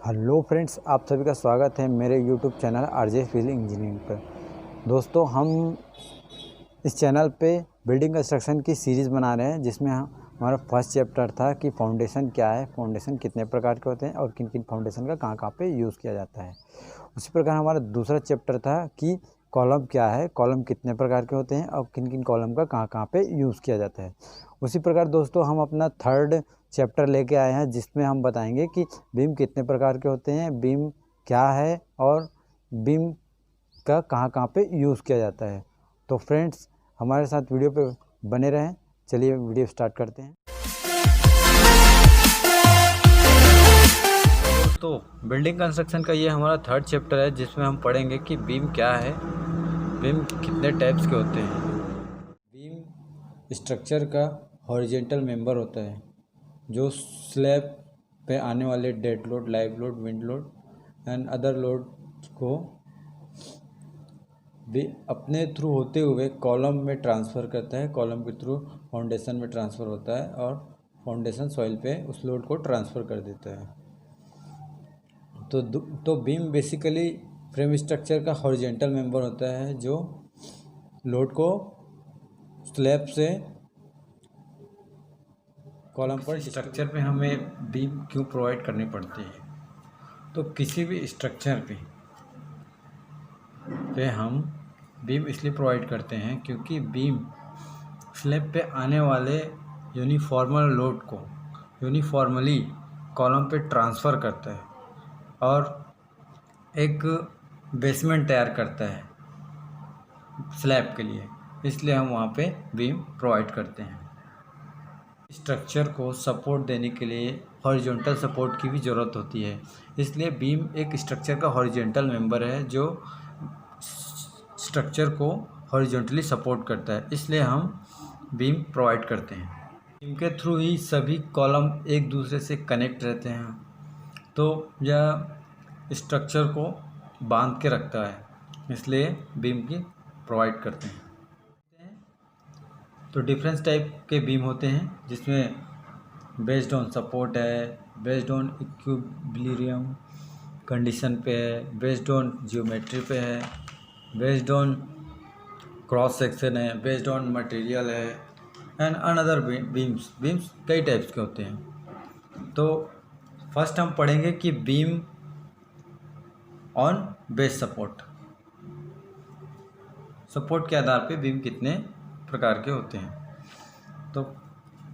Hello friends, आप सभी का स्वागत है मेरे YouTube channel RJ civil engineering पर। दोस्तों, हम इस चैनल पे बिल्डिंग कंस्ट्रक्शन की सीरीज़ बना रहे हैं, जिसमें हमारा फर्स्ट चैप्टर था कि फाउंडेशन क्या है, फाउंडेशन कितने प्रकार के होते हैं और किन किन फाउंडेशन का कहाँ कहाँ पे यूज़ किया जाता है। उसी प्रकार हमारा दूसरा चैप्टर था कि कॉलम क्या है, कॉलम कितने प्रकार के होते हैं और किन किन कॉलम का कहाँ कहाँ पे यूज़ किया जाता है। उसी प्रकार दोस्तों, हम अपना थर्ड चैप्टर लेके आए हैं, जिसमें हम बताएंगे कि बीम कितने प्रकार के होते हैं, बीम क्या है और बीम का कहाँ कहाँ पे यूज़ किया जाता है। तो फ्रेंड्स, हमारे साथ वीडियो पे बने रहें। चलिए वीडियो स्टार्ट करते हैं। तो बिल्डिंग कंस्ट्रक्शन का ये हमारा थर्ड चैप्टर है, जिसमें हम पढ़ेंगे कि बीम क्या है, बीम कितने टाइप्स के होते हैं। बीम स्ट्रक्चर का हॉरिजेंटल मेंबर होता है, जो स्लैब पे आने वाले dead load, live load, wind load and other load को भी अपने थ्रू होते हुए कॉलम में ट्रांसफ़र करता है। कॉलम के थ्रू फाउंडेशन में ट्रांसफ़र होता है और फाउंडेशन सॉइल पे उस लोड को ट्रांसफ़र कर देता है। तो बीम बेसिकली फ्रेम स्ट्रक्चर का हॉरिजेंटल मेंबर होता है, जो लोड को स्लैब से कॉलम पर स्ट्रक्चर पे हमें बीम क्यों प्रोवाइड करनी पड़ती है। तो किसी भी स्ट्रक्चर पे हम बीम इसलिए प्रोवाइड करते हैं क्योंकि बीम स्लैब पे आने वाले यूनिफॉर्मल लोड को यूनिफॉर्मली कॉलम पे ट्रांसफ़र करता है और एक बेसमेंट तैयार करता है स्लैब के लिए। इसलिए हम वहाँ पे बीम प्रोवाइड करते हैं। स्ट्रक्चर को सपोर्ट देने के लिए हॉरिजॉन्टल सपोर्ट की भी ज़रूरत होती है, इसलिए बीम एक स्ट्रक्चर का हॉरिजॉन्टल मेंबर है जो स्ट्रक्चर को हॉरिजॉन्टली सपोर्ट करता है। इसलिए हम बीम प्रोवाइड करते हैं। बीम के थ्रू ही सभी कॉलम एक दूसरे से कनेक्ट रहते हैं, तो यह स्ट्रक्चर को बांध के रखता है, इसलिए बीम की प्रोवाइड करते हैं। तो डिफरेंस टाइप के बीम होते हैं, जिसमें बेस्ड ऑन सपोर्ट है, बेस्ड ऑन इक्विलिब्रियम कंडीशन पे है, बेस्ड ऑन जियोमेट्री पे है, बेस्ड ऑन क्रॉस सेक्शन है, बेस्ड ऑन मटेरियल है एंड अनदर बीम्स कई टाइप्स के होते हैं। तो फर्स्ट हम पढ़ेंगे कि बीम ऑन बेस सपोर्ट के आधार पे बीम कितने प्रकार के होते हैं। तो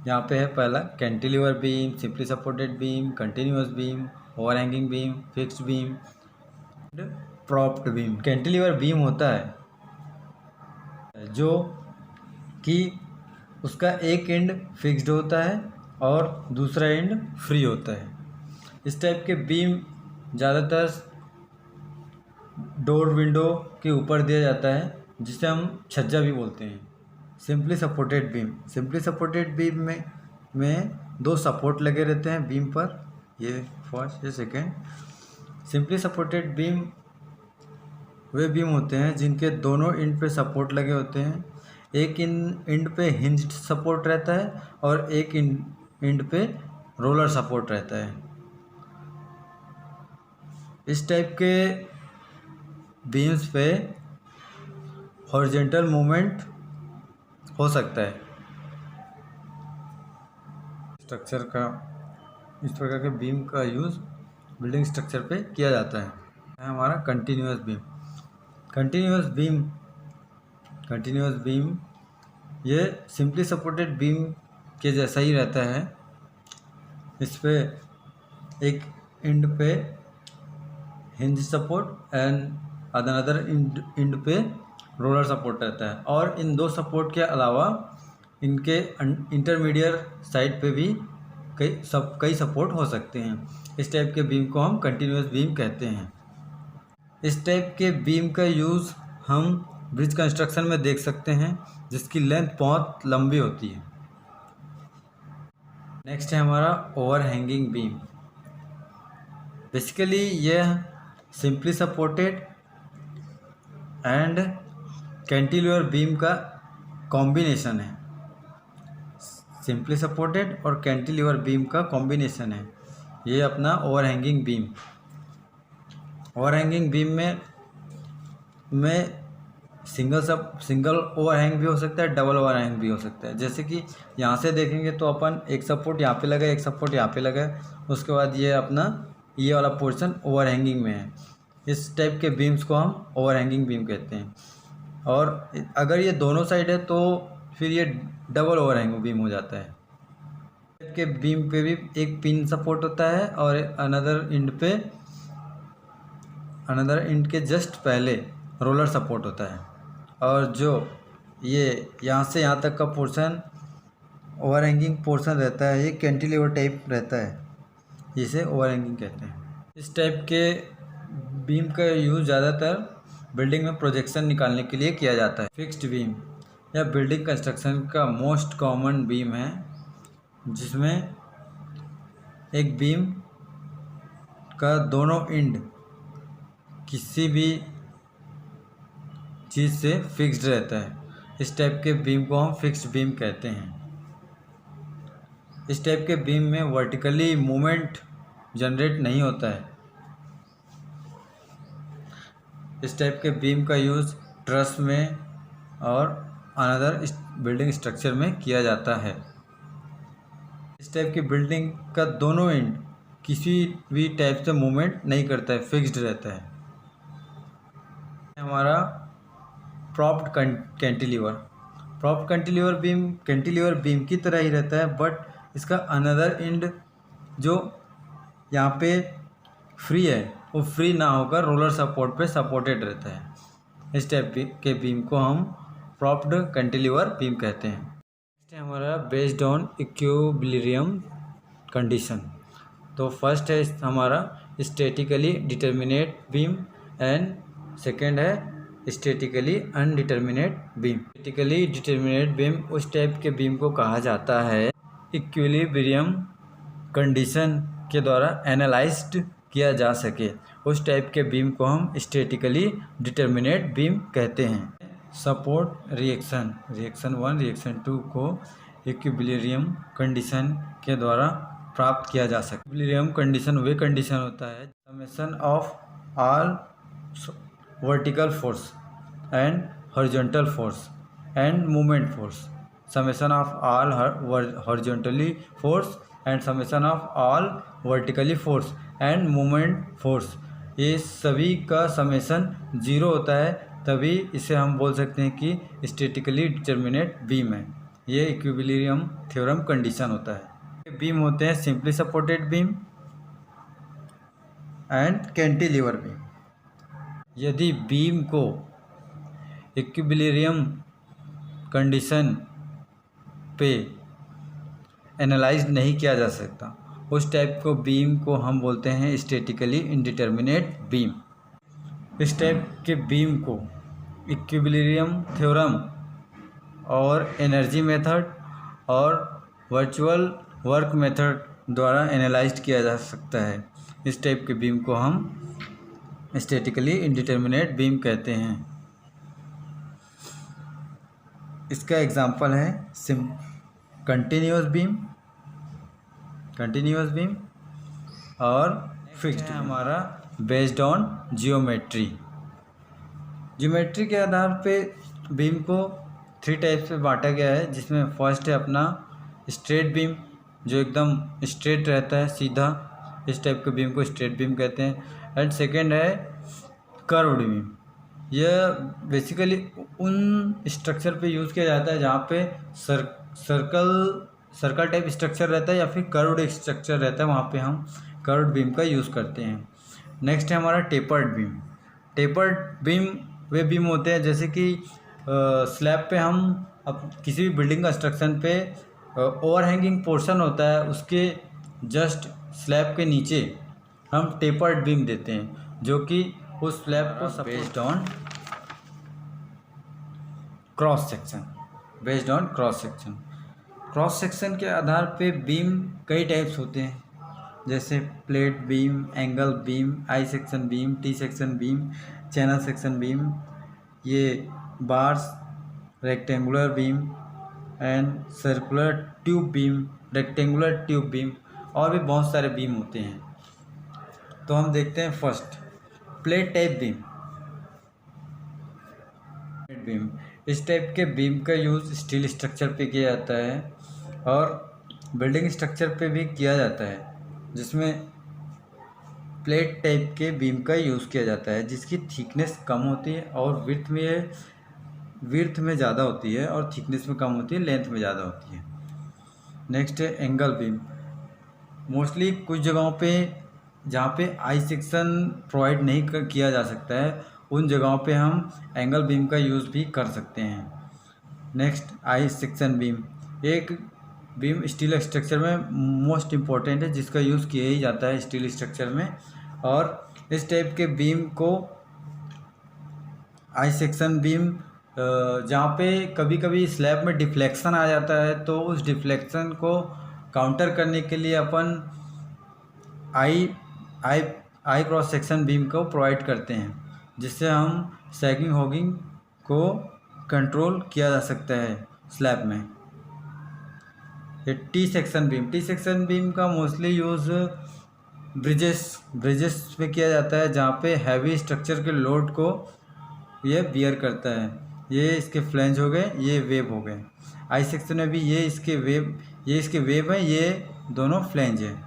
यहाँ पे है पहला cantilever beam, simply supported beam, continuous beam, overhanging beam, fixed beam, propped beam. Cantilever beam होता है जो कि उसका एक एंड फिक्स्ड होता है और दूसरा एंड फ्री होता है। इस टाइप के बीम ज़्यादातर डोर विंडो के ऊपर दिया जाता है, जिसे हम छज्जा भी बोलते हैं। सिंपली सपोर्टेड बीम में दो सपोर्ट लगे रहते हैं बीम पर, ये फर्स्ट ये सेकेंड। सिंपली सपोर्टेड बीम वे बीम होते हैं जिनके दोनों एंड पे सपोर्ट लगे होते हैं। एक एंड पे हिंज्ड सपोर्ट रहता है और एक एंड पे रोलर सपोर्ट रहता है। इस टाइप के बीम्स पे हॉरिजॉन्टल मूवमेंट हो सकता है। स्ट्रक्चर का इस प्रकार के बीम का यूज़ बिल्डिंग स्ट्रक्चर पे किया जाता है। हमारा कंटिन्यूअस बीम ये सिंपली सपोर्टेड बीम के जैसा ही रहता है। इस पे एक एंड पे hinge support and other and पे रोलर सपोर्ट रहता है, और इन दो सपोर्ट के अलावा इनके इंटरमीडिएट साइड पे भी कई सपोर्ट हो सकते हैं। इस टाइप के बीम को हम कंटिन्यूअस बीम कहते हैं। इस टाइप के बीम का यूज़ हम ब्रिज कंस्ट्रक्शन में देख सकते हैं, जिसकी लेंथ बहुत लंबी होती है। नेक्स्ट है हमारा ओवरहैंगिंग बीम। बेसिकली यह simply supported and cantilever beam का कॉम्बिनेशन है। सिंपली सपोर्टेड और कैंटिलीवर बीम का कॉम्बिनेशन है ये अपना ओवरहैंगिंग बीम। ओवरहैंगिंग बीम में सिंगल ओवरहैंग भी हो सकता है, डबल ओवरहैंग भी हो सकता है। जैसे कि यहाँ से देखेंगे तो अपन एक सपोर्ट यहाँ पे लगा, एक सपोर्ट यहाँ पे लगा, उसके बाद ये अपना ये वाला पोर्शन ओवरहैंगिंग में है। इस टाइप के बीम्स को हम ओवरहैंगिंग बीम कहते हैं। और अगर ये दोनों साइड है तो फिर ये डबल ओवरहैंग बीम हो जाता है। के बीम पे भी एक पिन सपोर्ट होता है और अनदर इंड के जस्ट पहले रोलर सपोर्ट होता है। और जो ये यहाँ से यहाँ तक का पोर्शन ओवरहैंगिंग पोर्शन रहता है, ये कैंटिलीवर टाइप रहता है, जिसे ओवरहैंगिंग कहते हैं। इस टाइप के बीम का यूज़ ज़्यादातर बिल्डिंग में प्रोजेक्शन निकालने के लिए किया जाता है। फिक्स्ड बीम या बिल्डिंग कंस्ट्रक्शन का मोस्ट कॉमन बीम है, जिसमें एक बीम का दोनों एंड किसी भी चीज़ से फिक्स्ड रहता है। इस टाइप के बीम को हम फिक्स्ड बीम कहते हैं। इस टाइप के बीम में वर्टिकली मूवमेंट जनरेट नहीं होता है। इस टाइप के बीम का यूज़ ट्रस में और अनदर बिल्डिंग स्ट्रक्चर में किया जाता है। इस टाइप की बिल्डिंग का दोनों एंड किसी भी टाइप से मूवमेंट नहीं करता है, फिक्स्ड रहता है। हमारा प्रॉप्ड कैंटिलीवर बीम की तरह ही रहता है, बट इसका अनदर एंड जो यहाँ पे फ्री है वो फ्री ना होकर रोलर सपोर्ट पे सपोर्टेड रहता है। इस टाइप के बीम को हम प्रॉप्ड कैंटिलीवर बीम कहते हैं। नेक्स्ट है हमारा बेस्ड ऑन इक्विलिब्रियम कंडीशन। तो फर्स्ट है हमारा statically determinate beam and second है statically indeterminate beam. Statically determinate beam उस टाइप के बीम को कहा जाता है इक्विलिब्रियम कंडीशन के द्वारा एनालाइज्ड किया जा सके। उस टाइप के बीम को हम स्टैटिकली डिटर्मिनेट बीम कहते हैं। सपोर्ट रिएक्शन 1 रिएक्शन 2 को इक्विलिब्रियम कंडीशन के द्वारा प्राप्त किया जा सकता है। इक्विलिब्रियम कंडीशन वे कंडीशन होता है summation of all vertical force and horizontal force and movement force, summation of all horizontally force and summation of all vertically force and movement force. ये सभी का समेशन 0 होता है, तभी इसे हम बोल सकते हैं कि स्टैटिकली डिटर्मिनेट बीम है। ये इक्विलिब्रियम थ्योरम कंडीशन होता है। बीम होते हैं simply supported beam and cantilever beam. यदि बीम को इक्विलिब्रियम कंडीशन पे एनालाइज नहीं किया जा सकता, उस टाइप को बीम को हम बोलते हैं स्टैटिकली इनडिटर्मिनेट बीम। इस टाइप के बीम को इक्विलिब्रियम थ्योरम और एनर्जी मेथड और वर्चुअल वर्क मेथड द्वारा एनालाइज किया जा सकता है। इस टाइप के बीम को हम स्टैटिकली इनडिटर्मिनेट बीम कहते हैं। इसका एग्जांपल है कंटिन्यूअस बीम और फिक्स्ड। हमारा बेस्ड ऑन जियोमेट्री के आधार पे बीम को 3 टाइप्स में बांटा गया है, जिसमें फर्स्ट है अपना स्ट्रेट बीम, जो एकदम स्ट्रेट रहता है सीधा। इस टाइप के बीम को स्ट्रेट बीम कहते हैं। एंड सेकेंड है कर्व्ड बीम। यह बेसिकली उन स्ट्रक्चर पे यूज़ किया जाता है जहाँ पे सर्कल टाइप स्ट्रक्चर रहता है या फिर कर्व्ड स्ट्रक्चर रहता है, वहाँ पे हम कर्व्ड बीम का यूज़ करते हैं। नेक्स्ट है हमारा टेपर्ड बीम। वे बीम होते हैं जैसे कि स्लैब पे हम अब किसी भी बिल्डिंग कंस्ट्रक्शन पे ओवरहैंगिंग पोर्शन होता है, उसके जस्ट स्लैब के नीचे हम टेपर्ड बीम देते हैं, जो कि उस स्लैब को बेस्ड ऑन क्रॉस सेक्शन के आधार पे बीम कई टाइप्स होते हैं, जैसे plate beam, angle beam, I section beam, T section beam, channel section beam, ये bars, rectangular beam and circular tube beam, rectangular tube beam और भी बहुत सारे बीम होते हैं। तो हम देखते हैं फर्स्ट प्लेट टाइप बीम, इस टाइप के बीम का यूज़ स्टील स्ट्रक्चर पे किया जाता है और बिल्डिंग स्ट्रक्चर पे भी किया जाता है, जिसमें प्लेट टाइप के बीम का यूज़ किया जाता है, जिसकी थिकनेस कम होती है और विड्थ में ज़्यादा होती है और थिकनेस में कम होती है, लेंथ में ज़्यादा होती है। नेक्स्ट है एंगल बीम। मोस्टली कुछ जगहों पे जहाँ पे आई सेक्शन प्रोवाइड नहीं किया जा सकता है, उन जगहों पे हम एंगल बीम का यूज़ भी कर सकते हैं। नेक्स्ट आई सेक्शन बीम, एक बीम स्टील स्ट्रक्चर में मोस्ट इम्पॉर्टेंट है, जिसका यूज़ किया ही जाता है स्टील स्ट्रक्चर में। और इस टाइप के बीम को आई सेक्शन बीम, जहाँ पे कभी कभी स्लैब में डिफ्लेक्शन आ जाता है, तो उस डिफ्लेक्शन को काउंटर करने के लिए अपन आई क्रॉस सेक्शन बीम को प्रोवाइड करते हैं, जिससे हम सैगिंग हॉगिंग को कंट्रोल किया जा सकता है स्लैब में। ये टी सेक्शन बीम का मोस्टली यूज़ ब्रिजेस पे किया जाता है, जहाँ पे हैवी स्ट्रक्चर के लोड को ये बियर करता है। ये इसके फ्लैंज हो गए, ये वेब हो गए। आई सेक्शन में भी ये इसके वेब हैं, ये दोनों फ्लैंज हैं।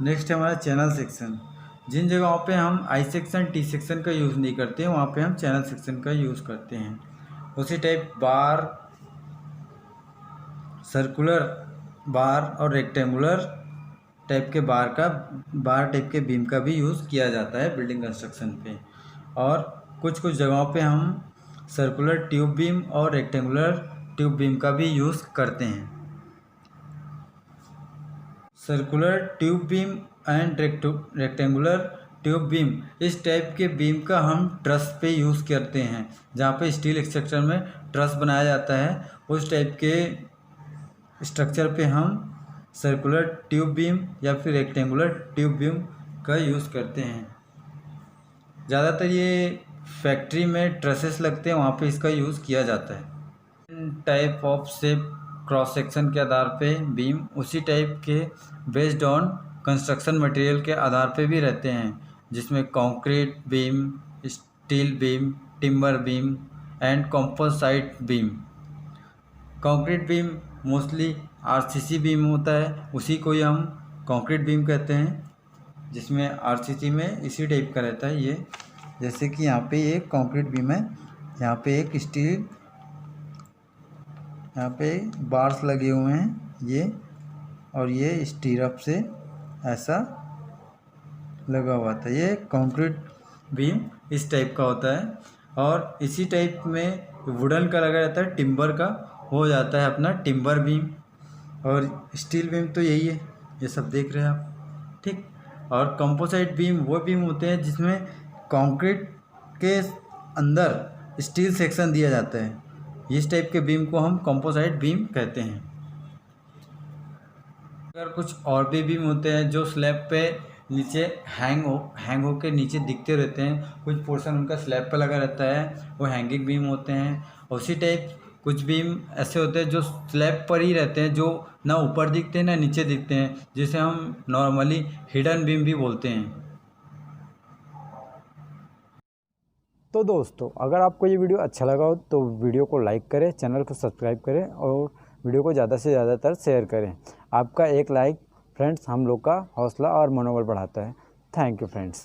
नेक्स्ट है हमारा चैनल सेक्शन। जिन जगहों पे हम आई सेक्शन टी सेक्शन का यूज़ नहीं करते हैं, वहाँ पे हम चैनल सेक्शन का यूज़ करते हैं। उसी टाइप बार, सर्कुलर बार और रेक्टेंगुलर टाइप के बार टाइप के बीम का भी यूज़ किया जाता है बिल्डिंग कंस्ट्रक्शन पे। और कुछ जगहों पे हम सर्कुलर ट्यूब बीम और रेक्टेंगुलर ट्यूब बीम का भी यूज़ करते हैं। Circular tube beam and rectangular tube beam, इस टाइप के बीम का हम ट्रस पे यूज़ करते हैं, जहाँ पे स्टील स्ट्रक्चर में ट्रस बनाया जाता है। उस टाइप के स्ट्रक्चर पे हम सर्कुलर ट्यूब बीम या फिर रेक्टेंगुलर ट्यूब बीम का यूज़ करते हैं। ज़्यादातर ये फैक्ट्री में ट्रसेस लगते हैं, वहाँ पे इसका यूज़ किया जाता है। Type of shape cross section के आधार पे बीम उसी टाइप के बेस्ड ऑन कंस्ट्रक्शन मटेरियल के आधार पे भी रहते हैं, जिसमें concrete beam, steel beam, timber beam and composite beam. Concrete beam mostly RCC beam होता है, उसी को ही हम कंक्रीट बीम कहते हैं, जिसमें आरसीसी में इसी टाइप का रहता है। ये जैसे कि यहाँ पे ये कंक्रीट बीम है, यहाँ पे एक स्टील, यहाँ पे बार्स लगे हुए हैं ये, और ये स्टीरअप से ऐसा लगा हुआ था। ये कंक्रीट बीम इस टाइप का होता है। और इसी टाइप में वुडन का लगा रहता है, टिम्बर का हो जाता है अपना टिम्बर बीम। और स्टील बीम तो यही है, ये सब देख रहे हैं आप, ठीक। और कंपोजिट बीम वो बीम होते हैं जिसमें कंक्रीट के अंदर स्टील सेक्शन दिया जाता है। इस टाइप के बीम को हम कंपोजिट बीम कहते हैं। अगर कुछ और भी बीम होते हैं जो स्लैब पे नीचे हैंग होके नीचे दिखते रहते हैं, कुछ पोर्शन उनका स्लैब पे लगा रहता है, वो हैंगिंग बीम होते हैं। उसी टाइप कुछ बीम ऐसे होते हैं जो स्लैब पर ही रहते हैं, जो ना ऊपर दिखते हैं ना नीचे दिखते हैं, जिसे हम नॉर्मली हिडन बीम भी बोलते हैं। तो दोस्तों, अगर आपको ये वीडियो अच्छा लगा हो तो वीडियो को लाइक करें, चैनल को सब्सक्राइब करें और वीडियो को ज़्यादा से ज़्यादातर शेयर करें। आपका एक लाइक फ्रेंड्स हम लोग का हौसला और मनोबल बढ़ाता है। Thank you friends.